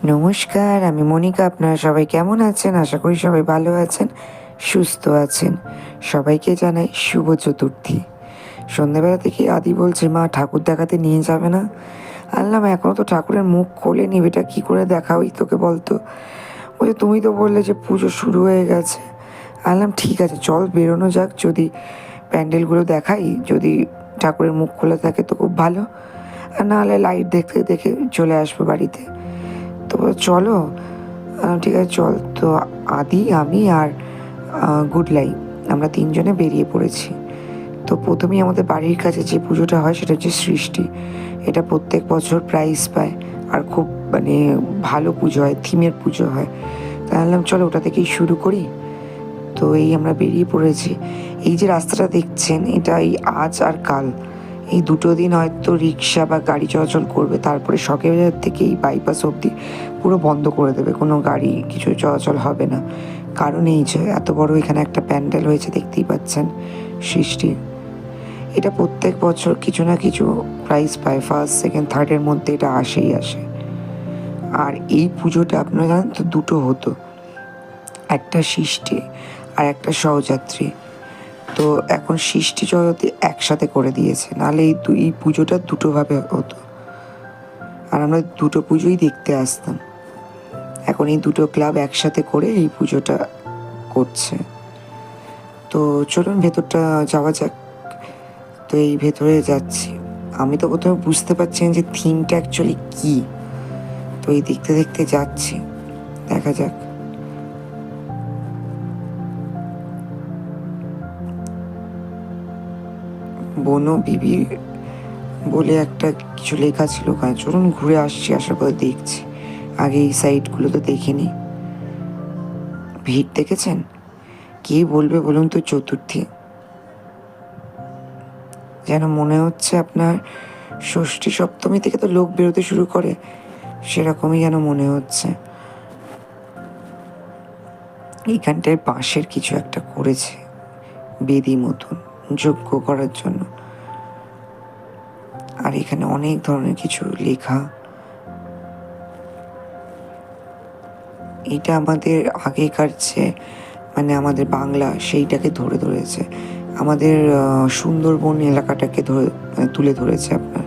নমস্কার, আমি মনিকা। আপনারা সবাই কেমন আছেন? আশা করি সবাই ভালো আছেন, সুস্থ আছেন। সবাইকে জানাই শুভ চতুর্থী। সন্ধ্যাবেলা থেকে আদি বলছে, মা ঠাকুর দেখাতে নিয়ে যাবে না? আনলাম এখনও তো ঠাকুরের মুখ খোলেনি, এটা কী করে দেখাবই তোকে বলতো? বলছে তুমি তো বললে যে পুজো শুরু হয়ে গেছে। আনলাম ঠিক আছে, চল বেরোনো যাক, যদি প্যান্ডেলগুলো দেখাই, যদি ঠাকুরের মুখ খোলা থাকে তো খুব ভালো, আর নাহলে লাইট দেখতে দেখে চলে আসবো বাড়িতে। তো চলো, ঠিক আছে চল। তো আদি, আমি আর গুডলাই, আমরা তিনজনে বেরিয়ে পড়েছি। তো প্রথমেই আমাদের বাড়ির কাছে যে পুজোটা হয় সেটা হচ্ছে সৃষ্টি। এটা প্রত্যেক বছর প্রাইজ পায়, আর খুব মানে ভালো পুজো হয়, থিমের পুজো হয়। তাই বললাম চলো ওটা থেকেই শুরু করি। তো এই আমরা বেরিয়ে পড়েছি। এই যে রাস্তাটা দেখছেন, এটা এই আজ আর কাল, এই দুটো দিন হয়তো রিক্সা বা গাড়ি চলাচল করবে, তারপরে সকালের থেকে এই বাইপাস অবধি পুরো বন্ধ করে দেবে, কোনো গাড়ি কিছু চলাচল হবে না। কারণ এই যে এত বড় এখানে একটা প্যান্ডেল হয়েছে, দেখতেই পাচ্ছেন, সৃষ্টি। এটা প্রত্যেক বছর কিছু না কিছু প্রাইজ পায়, ফার্স্ট সেকেন্ড থার্ডের মধ্যে এটা আসেই আসে। আর এই পুজোটা আপনারা জানেন তো দুটো হতো, একটা সৃষ্টি আর একটা সহযাত্রী। তো এখন সৃষ্টি জগতে একসাথে করে দিয়েছে, নাহলে এই পুজোটা দুটোভাবে হতো, আর আমরা দুটো পুজোই দেখতে আসতাম। এখন এই দুটো ক্লাব একসাথে করে এই পুজোটা করছে। তো চলুন ভেতরটা যাওয়া যাক। তো এই ভেতরে যাচ্ছি। আমি তো কোথাও বুঝতে পারছি না যে থিমটা অ্যাকচুয়ালি কী। তো এই দেখতে দেখতে যাচ্ছি, দেখা যাক। বনো বিবি বলে একটা কিছু লেখা ছিল ওখানে। চলুন ঘুরে আসছি, আসার পর দেখছি। আগে এই সাইডগুলো তো দেখিনি। ভিড় দেখেছেন? কে বলবে বলুন তো চতুর্থী, যেন মনে হচ্ছে আপনার ষষ্ঠী সপ্তমী থেকে তো লোক বেরোতে শুরু করে, সেরকমই যেন মনে হচ্ছে। এইখানটায় বাঁশের কিছু একটা করেছে, বেদি মতন, যজ্ঞ করার জন্য। আর এখানে অনেক ধরনের কিছু লেখা। এটা আমাদের আগেকার যে মানে আমাদের বাংলা, সেইটাকে ধরে ধরেছে, আমাদের সুন্দরবন এলাকাটাকে তুলে ধরেছে আপনার।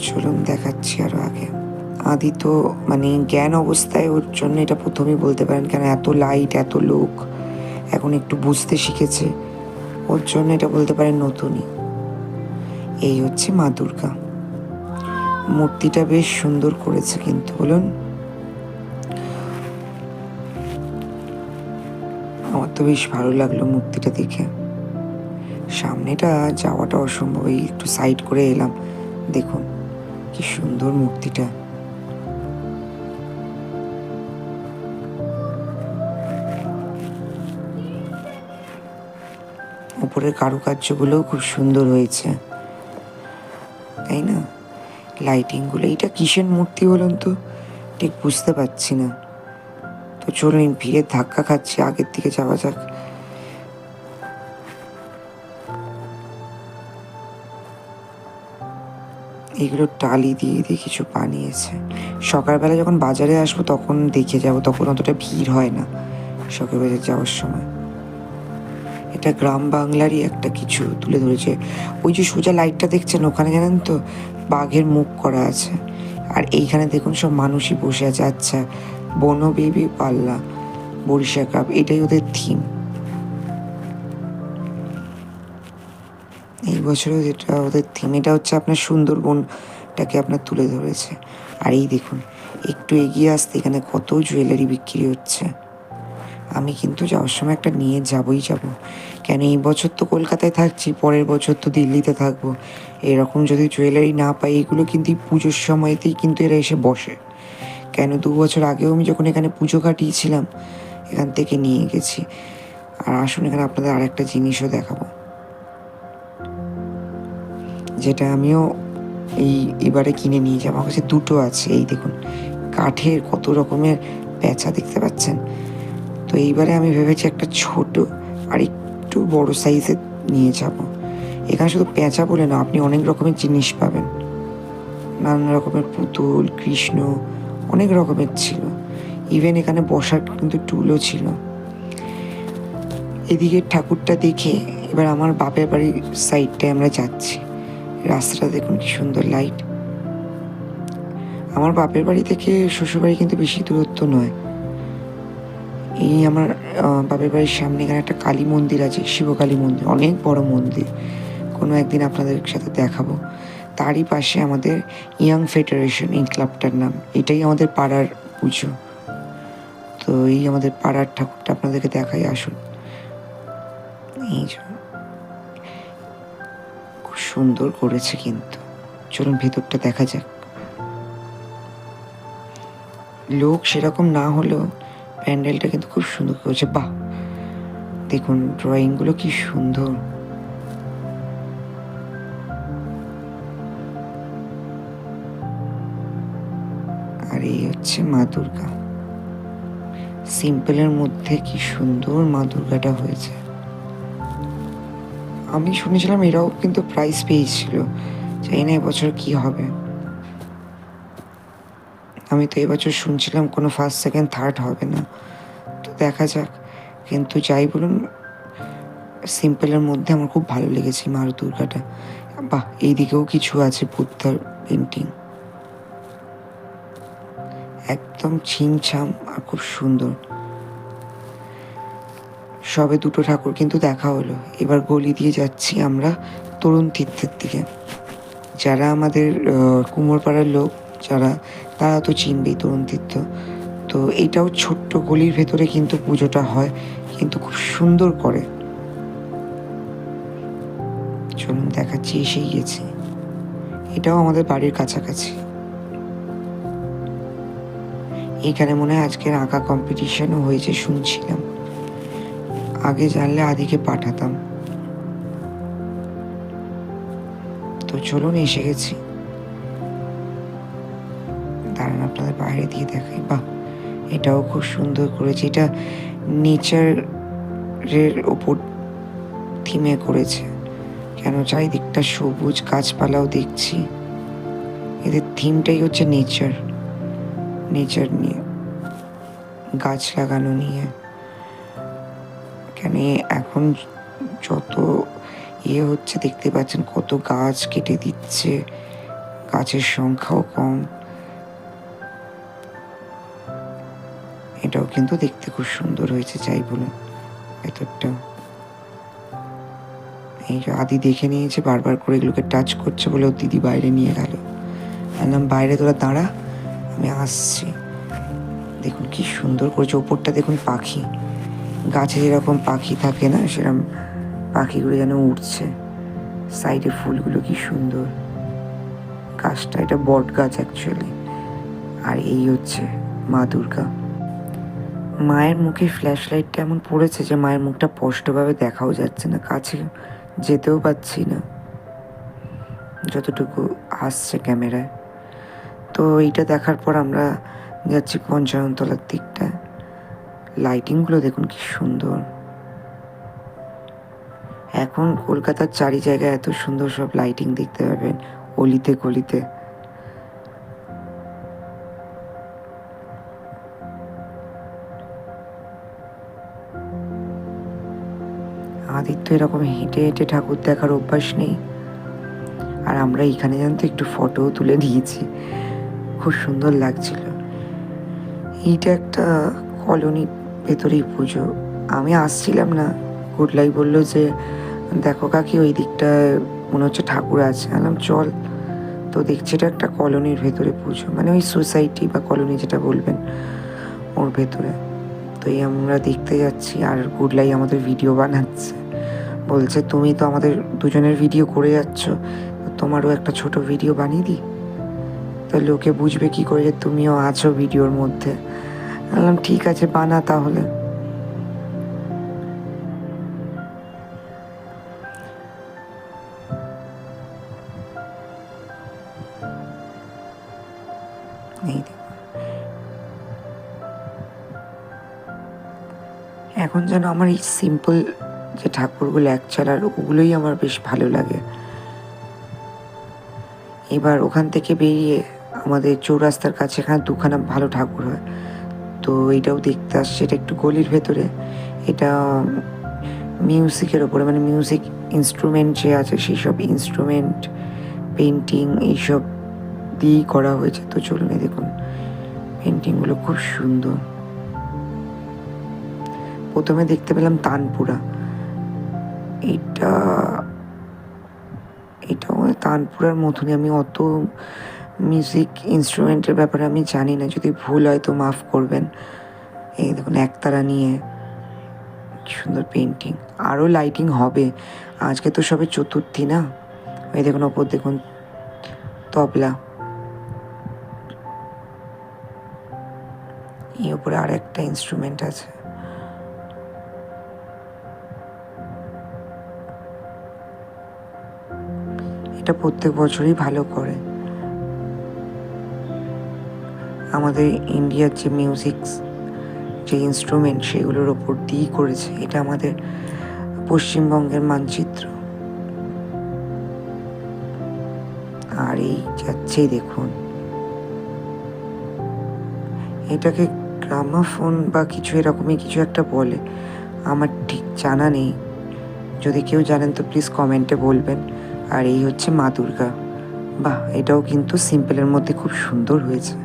চলুন দেখাচ্ছি আরও আগে। আদি তো মানে জ্ঞান অবস্থায়, ওর জন্য এটা প্রথমেই বলতে পারেন, কেন এত লাইট এত লোক, এখন একটু বুঝতে শিখেছে, ওর জন্য এটা বলতে পারেন নতুনই। এই হচ্ছে মা দুর্গা। মূর্তিটা বেশ সুন্দর করেছে কিন্তু, বলুন। আমার তো বেশ ভালো লাগলো মূর্তিটা দেখে। সামনেটা যাওয়াটা অসম্ভব, এই একটু সাইড করে এলাম। দেখুন কি সুন্দর মূর্তিটা। উপরের কারুকার্যগুলোও খুব সুন্দর হয়েছে, তাই না? লাইটিংগুলো, এটা কিসের মূর্তি বলুন তো, ঠিক বুঝতে পারছি না। তো চলুন, ভিড়ে ধাক্কা খাচ্ছি, আগের দিকে যাওয়া যাক। এগুলো টালি দিয়ে দিয়ে কিছু বানিয়েছে। সকালবেলা যখন বাজারে আসবো তখন দেখে যাব, তখন অতটা ভিড় হয় না সকালবেলা যাওয়ার সময়। এটা গ্রাম বাংলারই একটা কিছু তুলে ধরেছে। ওই যে সোজা লাইটটা দেখছেন ওখানে, জানেন তো, বাঘের মুখ করা আছে। আর এইখানে দেখুন সব মানুষই বসে আছে। আচ্ছা, বনো বেবি পাল্লা বরিশা কাপ, এটাই ওদের থিম। এই বছরও যেটা ওদের থিম, এটা হচ্ছে আপনার সুন্দরবনটাকে আপনার তুলে ধরেছে। আর এই দেখুন, একটু এগিয়ে আসতে এখানে কত জুয়েলারি বিক্রি হচ্ছে। আমি কিন্তু যাওয়ার সময় একটা নিয়ে যাবই যাব, কেন এই বছর তো কলকাতায় থাকছি, পরের বছর তো দিল্লিতে থাকবো। এরকম যদি জুয়েলারি না পাই, এগুলো কিন্তু এই পুজোর সময়তেই কিন্তু এরা এসে বসে। কেন 2 বছর আগেও আমি যখন এখানে পুজো কাটিয়েছিলাম, এখান থেকে নিয়ে গেছি। আর আসুন এখানে আপনাদের আরেকটা জিনিসও দেখাবো, যেটা আমিও এবারে কিনে নিয়ে যাবো। আমার কাছে দুটো আছে। এই দেখুন, কাঠের কত রকমের প্যাঁচা দেখতে পাচ্ছেন। তো এইবারে আমি ভেবেছি একটা ছোট আর একটু বড় সাইজের নিয়ে যাব। এখানে শুধু পেঁচা বলে না, আপনি অনেক রকমের জিনিস পাবেন। নানান রকমের পুতুল, কৃষ্ণ, অনেক রকমের ছিল। ইভেন এখানে বসার কিন্তু টুলও ছিল। এদিকে ঠাকুরটা দেখে এবার আমার বাপের বাড়ির সাইডটায় আমরা যাচ্ছি। রাস্তাটা দেখুন কি সুন্দর লাইট। আমার বাপের বাড়ি থেকে শ্বশুরবাড়ি কিন্তু বেশি দূরত্ব নয়। এই আমার বাপের বাড়ির সামনে এখানে একটা কালী মন্দির আছে, শিবকালী মন্দির, অনেক বড় মন্দির। কোনো একদিন আপনাদের সাথে দেখাবো। তারই পাশে আমাদের ইয়াং ফেডারেশন এই ক্লাবটার নাম। এটাই আমাদের পাড়ার পুজো। তো এই আমাদের পাড়ার ঠাকুরটা আপনাদেরকে দেখাই, আসুন। এই খুব সুন্দর করেছে কিন্তু, চলুন ভেতরটা দেখা যাক। লোক সেরকম না হলেও প্যান্ডেলটা কিন্তু খুব সুন্দর করেছে। বাহ, দেখুন ড্রয়িংগুলো কি সুন্দর। আর এই হচ্ছে মা দুর্গা। সিম্পলের মধ্যে কি সুন্দর মা দুর্গাটা হয়েছে। আমি শুনেছিলাম এরাও কিন্তু প্রাইজ পেয়েছিল, জানি না এবছর কি হবে। আমি তো এবছর শুনছিলাম কোনো ফার্স্ট সেকেন্ড থার্ড হবে না, তো দেখা যাক। কিন্তু যাই বলুন, সিম্পলের মধ্যে আমার খুব ভালো লেগেছে মা দুর্গাটা। বাহ, এইদিকেও কিছু আছে বুদ্ধার পেন্টিং, একদম ছিমছাম আর খুব সুন্দর। সবে দুটো ঠাকুর কিন্তু দেখা হলো। এবার গলি দিয়ে যাচ্ছি আমরা তরুণ তীর্থের দিকে। যারা আমাদের কুমোরপাড়ার লোক যারা, তারা তো চিনবেই তরুণ তীর্থ। তো এটাও ছোট্ট গলির ভেতরে কিন্তু পুজোটা হয়, কিন্তু খুব সুন্দর করে। চলুন দেখাচ্ছি, এসেই গেছি। এটাও আমাদের বাড়ির কাছাকাছি। এখানে মনে হয় আজকের আঁকা কম্পিটিশনও হয়েছে শুনছিলাম। আগে জানলে আদিকে পাঠাতাম। তো চলুন, এসে গেছি। দাঁড়ান আপনাদের বাইরে দিয়ে দেখাই। বাহ, এটাও খুব সুন্দর করেছে। এটা নেচারের ওপর থিমে করেছে, কেন চারিদিকটা সবুজ, গাছপালাও দেখছি। এদের থিমটাই হচ্ছে নেচার, নেচার নিয়ে, গাছ লাগানো নিয়ে। কেন এখন যত হচ্ছে দেখতে পাচ্ছেন, কত গাছ কেটে দিচ্ছে, গাছের সংখ্যাও কম। এটাও কিন্তু দেখতে খুব সুন্দর হয়েছে, যাই বলুন ভেতরটা। এই যে আদি দেখে নিয়েছে, বারবার করে এগুলোকে টাচ করছে বলে ওর দিদি বাইরে নিয়ে গেল। বললাম বাইরে তোরা দাঁড়া, আমি আসছি। দেখুন কি সুন্দর করেছে। ওপরটা দেখুন পাখি, গাছে যেরকম পাখি থাকে না, সেরকম পাখিগুলো যেন উঠছে। সাইডে ফুলগুলো কি সুন্দর। গাছটা, এটা বট গাছ অ্যাকচুয়ালি। আর এই হচ্ছে মা দুর্গা। মায়ের মুখে ফ্ল্যাশ লাইটটা এমন পড়েছে যে মায়ের মুখটা স্পষ্টভাবে দেখাও যাচ্ছে না, কাছে যেতেও পাচ্ছি না যতটুকু আসছে ক্যামেরায়। তো এইটা দেখার পর আমরা যাচ্ছি পঞ্চাননতলার দিকটা। লাইটিংগুলো দেখুন কি সুন্দর। এখন কলকাতার চারি জায়গায় এত সুন্দর সব লাইটিং দেখতে পাবেন, অলিতে গলিতে। আমাদের তো এরকম হেঁটে হেঁটে ঠাকুর দেখার অভ্যাস নেই। আর আমরা এইখানে জানতো একটু ফটোও তুলে নিয়েছি, খুব সুন্দর লাগছিল। এইটা একটা কলোনির ভেতরেই পুজো। আমি আসছিলাম না, গুডলাই বললো যে দেখো কাকি ওই দিকটায় মনে হচ্ছে ঠাকুর আছে। আলাম চল। তো দেখছি এটা একটা কলোনির ভেতরে পুজো, মানে ওই সোসাইটি বা কলোনি যেটা বলবেন, ওর ভেতরে। তো এই আমরা দেখতে যাচ্ছি, আর গুডলাই আমাদের ভিডিও বানাচ্ছে। বলছে তুমি তো আমাদের দুজনের ভিডিও করে যাচ্ছ, তোমারও একটা ছোট ভিডিও বানিয়ে দিই, তো লোকে বুঝবে কি করে যে তুমিও আছো ভিডিওর মধ্যে। বললাম ঠিক আছে, বানা তাহলে। এই এখন যেন আমার এই সিম্পল যে ঠাকুরগুলো অ্যাকচুয়াল, আর ওগুলোই আমার বেশ ভালো লাগে। এবার ওখান থেকে বেরিয়ে আমাদের চৌরাস্তার কাছে এখানে দুখানা ভালো ঠাকুর হয়, তো এটাও দেখতে আসছে। এটা একটু গলির ভেতরে, এটা মিউজিকের ওপরে, মানে মিউজিক ইনস্ট্রুমেন্ট যে আছে সেই সব ইনস্ট্রুমেন্ট, পেন্টিং এইসব দিয়েই করা হয়েছে। তো চলুন, দেখুন পেন্টিংগুলো খুব সুন্দর। প্রথমে দেখতে পেলাম তানপুরা, এটাও তানপুরার মতনই। আমি অত মিউজিক ইনস্ট্রুমেন্টের ব্যাপারে আমি জানি না, যদি ভুল হয় তো মাফ করবেন। এই দেখুন একতারা নিয়ে সুন্দর পেন্টিং, আরও লাইটিং হবে। আজকে তো সবে চতুর্থী না। এই দেখুন ওপর দেখুন তবলা, এই ওপরে আর একটা ইনস্ট্রুমেন্ট আছে। এটা প্রত্যেক বছরই ভালো করে। আমাদের ইন্ডিয়ার যে মিউজিক যে ইনস্ট্রুমেন্ট সেগুলোর ওপর দিয়েই করেছে। এটা আমাদের পশ্চিমবঙ্গের মানচিত্র। আর এই যাচ্ছেই দেখুন, এটাকে গ্রামাফোন বা কিছু এরকমই কিছু একটা বলে, আমার ঠিক জানা নেই। যদি কেউ জানেন তো প্লিজ কমেন্টে বলবেন। আর এই হচ্ছে মা দুর্গা। বাহ, এটাও কিন্তু সিম্পলের মধ্যে খুব সুন্দর হয়েছে,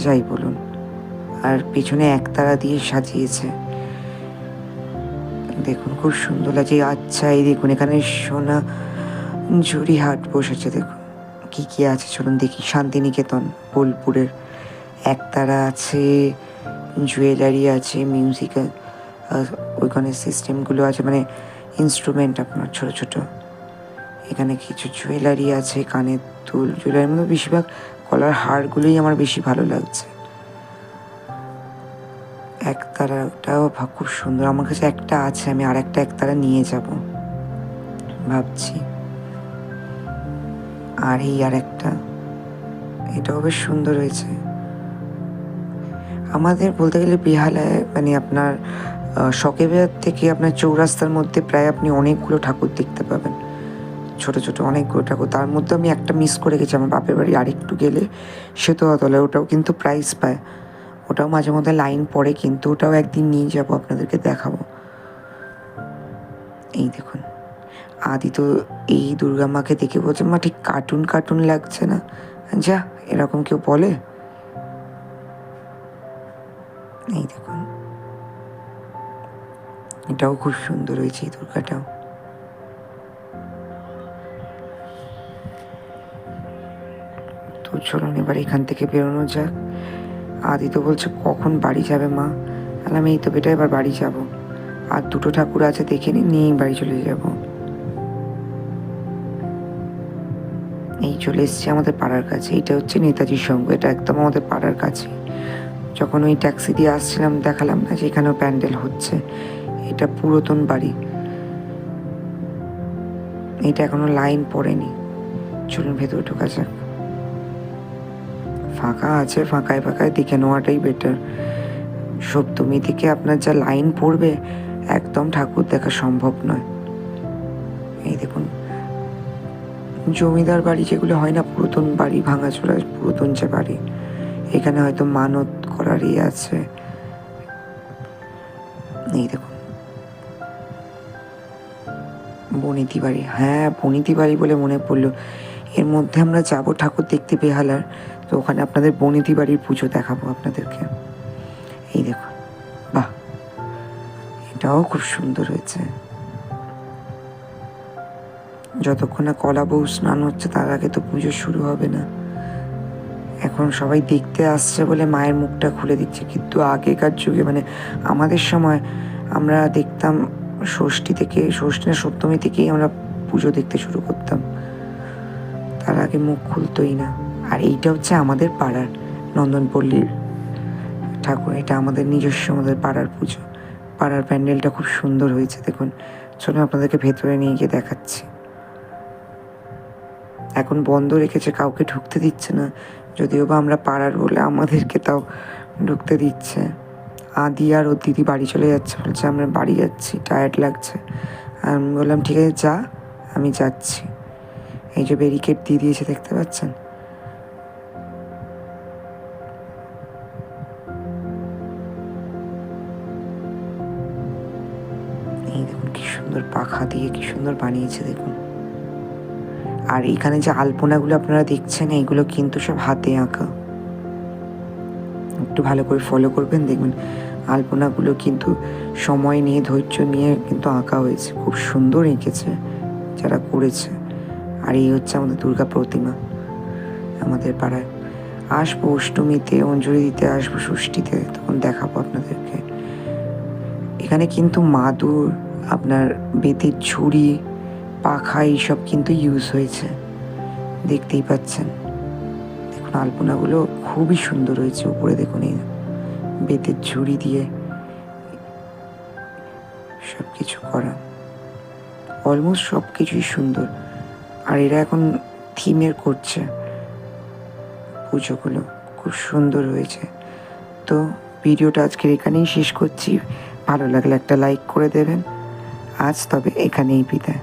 যাই বলুন। আর পিছনে একতারা দিয়ে সাজিয়েছে, দেখুন খুব সুন্দর লাগছে। আচ্ছা এই দেখুন এখানে সোনা ঝুড়ি হাট বসেছে, দেখুন কি কি আছে চলুন দেখি। শান্তিনিকেতন বোলপুরের একতারা আছে, জুয়েলারি আছে, মিউজিক্যাল ওইখানে সিস্টেমগুলো আছে, মানে ইনস্ট্রুমেন্ট আপনার ছোট ছোট। এখানে কিছু জুয়েলারি আছে, কানের দুল, জুয়েলারির মধ্যে বেশিরভাগ গলার হারগুলোই আমার বেশি ভালো লাগছে। একতারাটাও খুব সুন্দর, আমার কাছে একটা আছে, আমি আর একটা একতারা নিয়ে যাব ভাবছি। আর এই আর একটা, এটাও বেশ সুন্দর হয়েছে। আমাদের বলতে গেলে বেহালায় মানে আপনার শখেবাজার থেকে আপনার চৌরাস্তার মধ্যে প্রায় আপনি অনেকগুলো ঠাকুর দেখতে পাবেন, ছোট ছোট অনেকগুলো ঠাকুর। তার মধ্যে আমি একটা মিস করে গেছি, আমার বাপের বাড়ি আরেকটু গেলে সেতুয়াতলায়, ওটাও কিন্তু প্রাইস পায়, ওটাও মাঝে মধ্যে লাইন পড়ে, কিন্তু ওটাও একদিন নিয়ে যাব, আপনাদেরকে দেখাবো। এই দেখুন আদি তো এই দুর্গা মাকে দেখে বলছে মা ঠিক কার্টুন কার্টুন লাগছে না, যা এরকম কেউ বলে? এই দেখুন এটাও খুব সুন্দর হয়েছে এই দুর্গাটাও। তো চলুন এবার এখান থেকে বেরোনো যাক। আদি তো বলছে কখন বাড়ি যাবে মা, আমি এই তো বেটা এবার বাড়ি যাব, আর দুটো ঠাকুর আছে দেখে নিয়েই বাড়ি চলে যাব। এই চলে এসছে আমাদের পাড়ার কাছে, এটা হচ্ছে নেতাজির সংঘ, এটা একদম আমাদের পাড়ার কাছে। যখন ওই ট্যাক্সি দিয়ে আসছিলাম দেখালাম না যে এখানেও প্যান্ডেল হচ্ছে, এটা পুরাতন বাড়ি, এটা এখনো লাইন পড়েনি। চলুন ভেতরে ঢোকা যাক। ফাঁকা আছে, ফাঁকায় ফাঁকায় দেখে নেওয়াটাই বেটার। সপ্তমী থেকে আপনার যা লাইন পড়বে একদম ঠাকুর দেখা সম্ভব নয়। এই দেখুন জমিদার বাড়ি যেগুলো হয় না, পুরাতন বাড়ি, ভাঙাচোরা পুরাতন যে বাড়ি, এখানে হয়তো মানত করারই আছে। এই দেখুন বনিতি বাড়ি, হ্যাঁ বনিতি বাড়ি বলে মনে পড়লো, এর মধ্যে আমরা যাব ঠাকুর দেখতে বেহালার, তো ওখানে আপনাদের বনিতি বাড়ির পুজো দেখাবো আপনাদেরকে। এই দেখুন বাহ, এটাও খুব সুন্দর হয়েছে। যতক্ষণ না কলা বউ স্নান হচ্ছে তার আগে তো পুজো শুরু হবে না। এখন সবাই দেখতে আসছে বলে মায়ের মুখটা খুলে দিচ্ছে, কিন্তু আগেকার যুগে মানে আমাদের সময় আমরা দেখতাম ষষ্ঠী থেকে, ষষ্ঠী না সপ্তমী থেকেই আমরা পুজো দেখতে শুরু করতাম, তার আগে মুখ খুলতোই না। আর এইটা হচ্ছে আমাদের পাড়ার নন্দনপল্লীর ঠাকুর, এটা আমাদের নিজস্ব, আমাদের পাড়ার পুজো। পাড়ার প্যান্ডেলটা খুব সুন্দর হয়েছে দেখুন। চলুন আপনাদেরকে ভেতরে নিয়ে গিয়ে দেখাচ্ছি। এখন বন্ধ রেখেছে, কাউকে ঢুকতে দিচ্ছে না, যদিও বা আমরা পাড়ার বলে আমাদেরকে তাও ঢুকতে দিচ্ছে। আদি আর ওর দিদি বাড়ি চলে যাচ্ছে, বলছে আমরা বাড়ি যাচ্ছি, টায়ার্ড লাগছে। আর আমি বললাম ঠিক আছে যা, আমি যাচ্ছি। এই যে ব্যারিকেড দিয়ে দিয়েছে, দেখতে পাচ্ছেন? এই দেখুন কি সুন্দর পাখা দিয়ে কি সুন্দর বানিয়েছে দেখুন। আর এখানে যে আলপনাগুলো আপনারা দেখছেন, এইগুলো কিন্তু সব হাতে আঁকা। একটু ভালো করে ফলো করবেন, দেখবেন আলপনাগুলো কিন্তু সময় নিয়ে, ধৈর্য নিয়ে কিন্তু আঁকা হয়েছে। খুব সুন্দর এঁকেছে যারা করেছে। আর এই হচ্ছে আমাদের দুর্গা প্রতিমা আমাদের পাড়ায়। আসবো অষ্টমীতে, অঞ্জলি দিতে আসবো, ষষ্ঠীতে, তখন দেখাবো আপনাদেরকে। এখানে কিন্তু মাদুর, আপনার বেতের ঝুড়ি, পাখা এইসব কিন্তু ইউজ হয়েছে, দেখতেই পাচ্ছেন। দেখুন আলপনাগুলো খুবই সুন্দর হয়েছে। উপরে দেখুন এই বেতের ঝুড়ি দিয়ে সব কিছু করা, অলমোস্ট সব কিছুই সুন্দর। আর এরা এখন থিমের করছে পুজোগুলো, খুব সুন্দর হয়েছে। তো ভিডিওটা আজকের এখানেই শেষ করছি। ভালো লাগলে একটা লাইক করে দেবেন। আজ তবে এখানেই বিদায়।